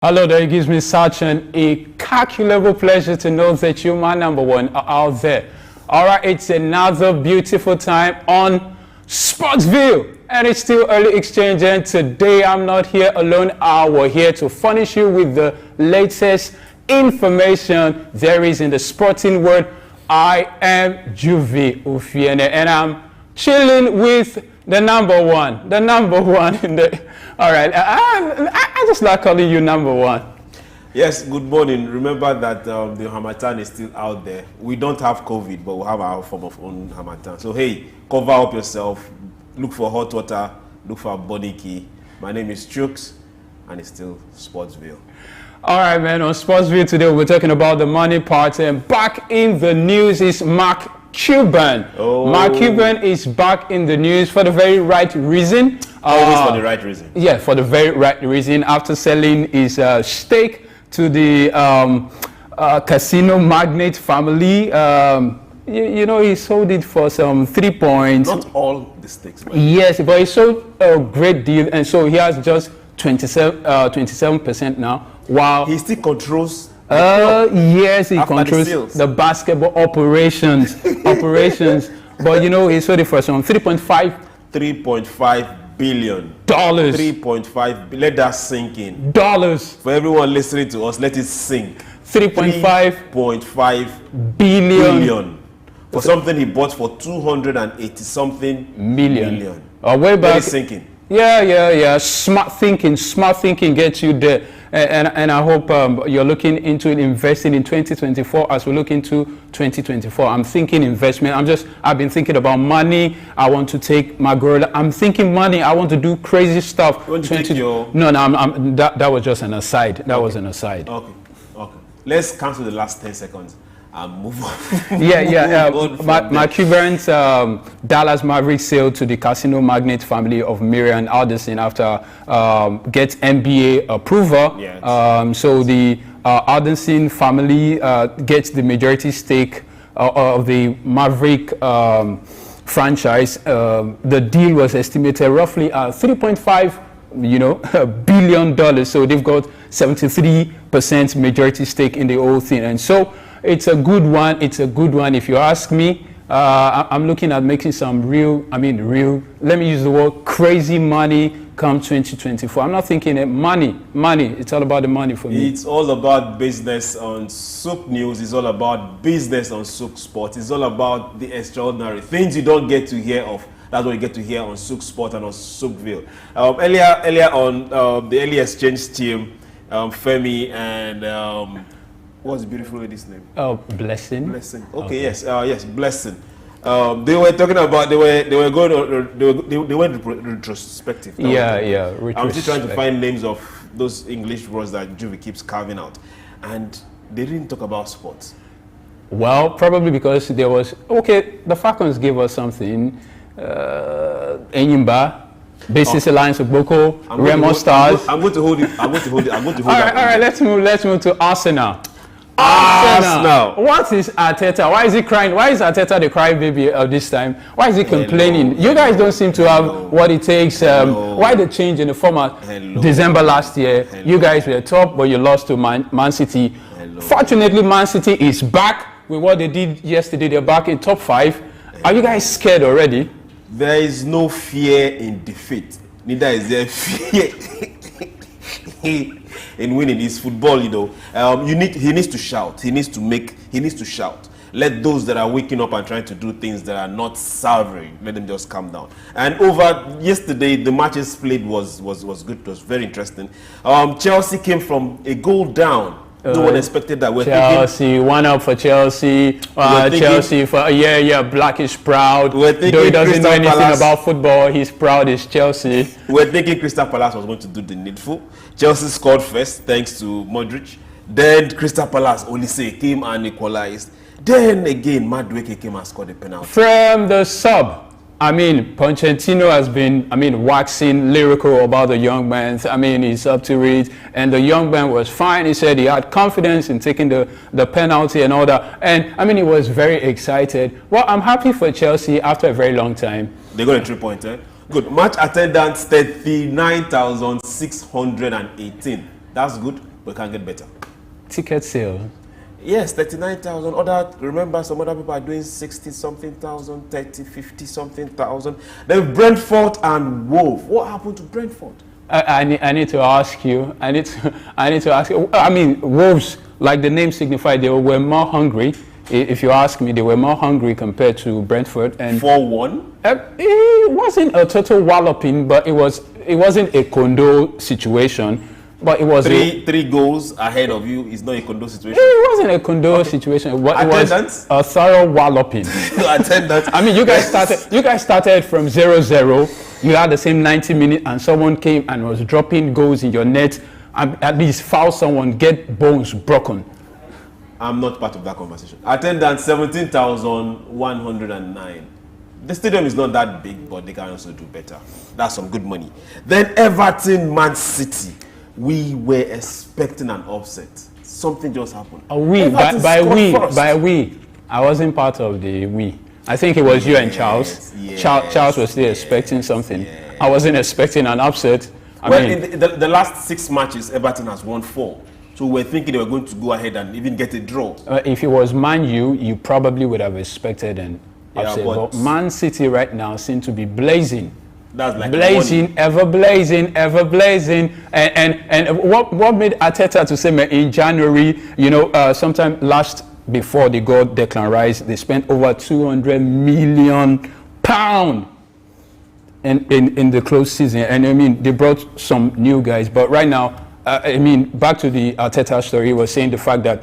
Hello there, it gives me such an incalculable pleasure to know that you, my number one, are out there. All right, it's another beautiful time on Sportsville, and it's still early exchange, and today I'm not here alone. We're here to furnish you with the latest information there is in the sporting world. I am Juvi Ufiene, and I'm chilling with the number one in the... All right, I just like calling you number one. Yes, good morning. Remember that the Harmattan is still out there. We don't have COVID, but we have our form of own Harmattan. So hey, cover up yourself, look for hot water, look for a body key. My name is Chuks, and it's still Sportsville. All right, man, on Sportsville today, we're talking about the money part, and back in the news is Mark Cuban. Oh. Mark Cuban is back in the news for the very right reason. Always for the right reason. Yeah, for the very right reason. After selling his stake to the casino magnate family, you know, he sold it for some 3 points. Not all the stakes, right? Yes, but he sold a great deal, and so he has just 27% now. While he still controls. Yes, he controls the basketball operations. But you know, he sold it for some 3.5 billion. Dollars. 3.5. Let that sink in. Dollars. For everyone listening to us, let it sink. 3.5 billion. For something he bought for 280 something million. Way back. Let it sink in. Yeah. Smart thinking gets you there. And I hope you're looking into investing in 2024 as we look into 2024. I'm thinking investment. I've been thinking about money. I want to take my girl. I'm thinking money. I want to do crazy stuff. You want to take your... No, that was just an aside. That was an aside. Okay. Let's cancel the last 10 seconds. Move on. Mark Cuban's Dallas Mavericks sale to the casino magnate family of Miriam Alderson after gets NBA approval. Yes. So the Alderson family gets the majority stake of the Maverick franchise. The deal was estimated roughly $3.5 billion. So they've got 73% majority stake in the whole thing, and so it's a good one. If you ask me, I'm looking at making some real, let me use the word crazy money come 2024. I'm not thinking money. It's all about the money for me. It's all about business on Souq News. It's all about business on Souq Sport. It's all about the extraordinary things you don't get to hear of. That's what you get to hear on Souq Sport and on Souqville. Earlier on the early exchange team, Femi and what's the beautiful lady's name? Oh, Blessing. Okay. Yes, Blessing. They were talking about they were going retrospective. Yeah. I'm still trying to find names of those English words that Juvi keeps carving out, and they didn't talk about sports. Well, probably because there was the Falcons gave us something. Enyimba, Basis Alliance of Boko, Remo Stars. I'm going to hold it. All right. Let's move to Arsenal. What is Arteta? Why is he crying? Why is Arteta the crybaby of this time? Why is he complaining? You guys don't seem to have what it takes. Why the change in the format? December last year, you guys were top, but you lost to Man City. Fortunately, Man City is back with what they did yesterday. They're back in top 5. Are you guys scared already? There is no fear in defeat. Neither is there fear in winning. It's football, He needs to shout. He needs to shout. Let those that are waking up and trying to do things that are not savory, let them just calm down. And over yesterday, the matches played was good. It was very interesting. Chelsea came from a goal down. No one expected that. Chelsea, 1-up for Chelsea. Chelsea for Black is proud. Though he doesn't know anything about football, he's proud. Is Chelsea. We're thinking Crystal Palace was going to do the needful. Chelsea scored first, thanks to Modric. Then Crystal Palace Olise came and equalized. Then again, Madueke came and scored a penalty from the sub. Pochettino has been, waxing lyrical about the young man. He's up to it. And the young man was fine. He said he had confidence in taking the penalty and all that. And, he was very excited. Well, I'm happy for Chelsea after a very long time. They got a 3-pointer. Good. Match attendance 39,618. That's good. but it can get better. Ticket sale. Yes, 39,000. Remember, some other people are doing 60-something thousand, 30, 50-something thousand. Then Brentford and Wolves. What happened to Brentford? I need to ask you. I need to ask you. I mean, Wolves, like the name signified, they were more hungry. If you ask me, they were more hungry compared to Brentford. And 4-1. It wasn't a total walloping, but it wasn't a condo situation. But it was three goals ahead of you is not a condo situation. It wasn't a condo situation. It was a thorough walloping. Attendance. I mean, you guys started from 0-0. You had the same 90 minutes, and someone came and was dropping goals in your net, and at least foul someone, get bones broken. I'm not part of that conversation. Attendance 17,109. The stadium is not that big, but they can also do better. That's some good money. Then Everton, Man City. We were expecting an upset. Something just happened. By we, I wasn't part of the we. I think it was you and Charles. Yes, Charles was still expecting something. Yes. I wasn't expecting an upset. In the last 6 matches, Everton has won 4. So we're thinking they were going to go ahead and even get a draw. If it was Man U, you probably would have expected an upset. But Man City right now seem to be blazing. That's like blazing, ever blazing, ever blazing. And what made Arteta to say in January, sometime before they got Declan Rice, they spent over £200 million in the close season. And I mean, they brought some new guys. But right now, back to the Arteta story, he was saying the fact that,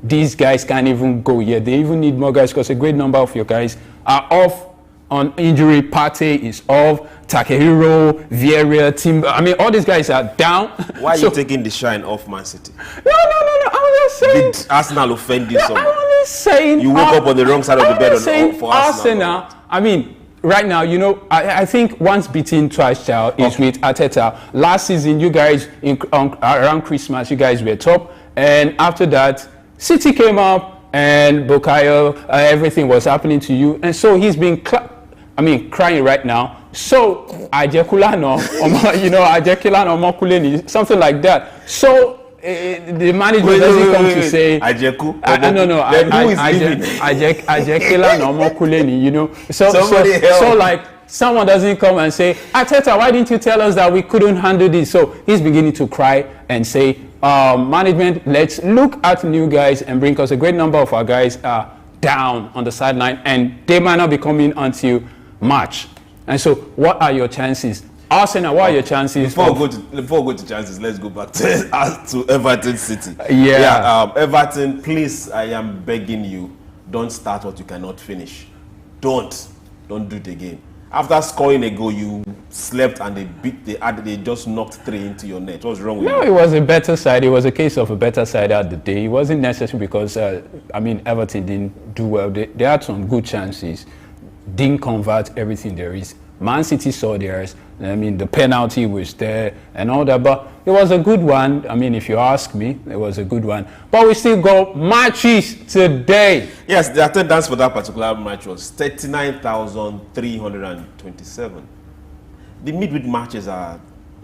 these guys can't even go yet. They even need more guys because a great number of your guys are off on injury. Partey is off. Takehiro, Vieira, Timber. I mean, all these guys are down. Why are you taking the shine off Man City? No. I'm just saying. Did Arsenal offend you? I'm only saying. You woke up on the wrong side of the bed for Arsenal. I mean, right now, I think once beaten, twice shy is with Arteta. Last season, you guys, around Christmas, you guys were top. And after that, City came up and Bukayo, everything was happening to you. And so he's been crying right now. So Ajekulano, something like that. So the management doesn't come to say Ajeku. No. Ajekulano Mokuleni, So like someone doesn't come and say, Arteta, why didn't you tell us that we couldn't handle this? So he's beginning to cry and say, management, let's look at new guys and bring us. A great number of our guys are down on the sideline and they might not be coming until March. And so, what are your chances? Arsenal, what are your chances? Before we go to chances, let's go back to Everton City. Everton, please, I am begging you, don't start what you cannot finish. Don't do it again. After scoring a goal, you slept and they just knocked 3 into your net. What's wrong with you? No, it was a better side. It was a case of a better side at the day. It wasn't necessary because, Everton didn't do well. They had some good chances. Didn't convert everything there is. Man City saw theirs. The penalty was there and all that, but it was a good one. If you ask me, it was a good one. But we still got matches today. Yes, the attendance for that particular match was 39,327. The midweek matches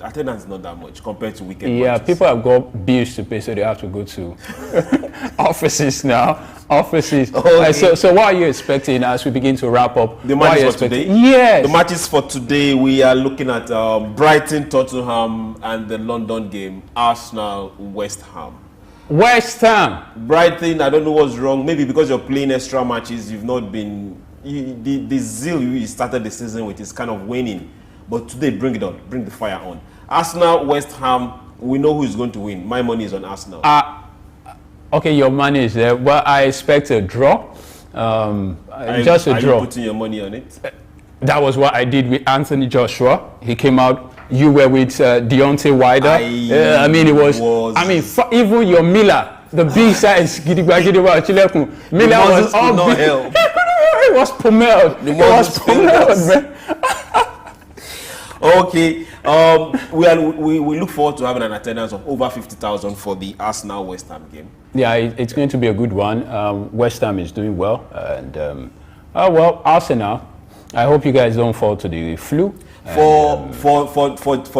attendance is not that much compared to weekend matches. People have got bills to pay, so they have to go to offices now. Okay. So what are you expecting as we begin to wrap up? The matches for today? Yes. The matches for today, we are looking at Brighton, Tottenham, and the London game, Arsenal, West Ham. West Ham. Brighton, I don't know what's wrong. Maybe because you're playing extra matches, you've not been... the zeal you started the season with is kind of waning. But today, bring it on. Bring the fire on. Arsenal, West Ham, we know who is going to win. My money is on Arsenal. Okay, your money is there. Well, I expect a draw. Just a draw. Are you putting your money on it? That was what I did with Anthony Joshua. He came out. You were with Deontay Wilder. It was. Even your Miller, the big size, Miller was all big. It was pommeled. It was pommeled, man. Okay, we look forward to having an attendance of over 50,000 for the Arsenal West Ham game. Yeah, it's going to be a good one. West Ham is doing well, and Arsenal. I hope you guys don't fall to the flu. For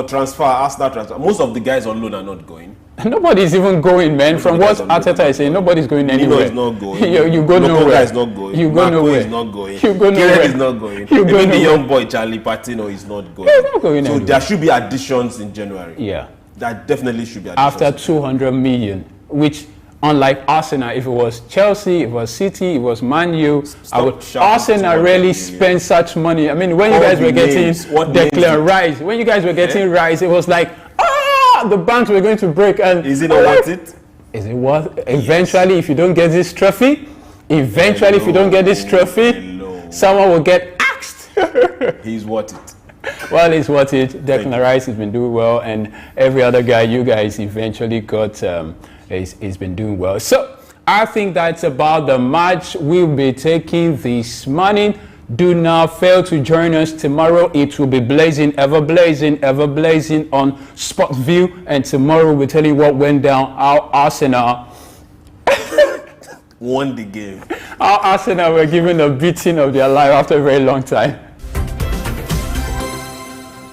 transfer, Arsenal transfer. Most of the guys on loan are not going. Nobody's even going, man. From what Arteta is saying, nobody's going anywhere. Is not going. you go nowhere. Is not going. You go nowhere. Is not going. You go nowhere. Is not going. You go Even the nowhere. young boy Charlie Patino is not going. He's not going So anywhere. there should be additions in January. Yeah. That definitely should be additions. After 200 million, which unlike Arsenal, if it was Chelsea, if it was City, it was Man U, Arsenal rarely spend such money. I mean, when you guys were getting Declan Rice, when you guys were getting Rice, it was like, the banks were going to break. And is it not worth it? Is it worth? Eventually, if you don't get this trophy, someone will get axed. He's worth it. Well, it's worth it. Declan Rice has been doing well, and every other guy you guys eventually got he's been doing well. So I think that's about the match we'll be taking this morning. Do not fail to join us tomorrow. It will be blazing, ever blazing on Sportsville, and tomorrow we'll tell you what went down. Our Arsenal won the game. Our Arsenal were given a beating of their life after a very long time.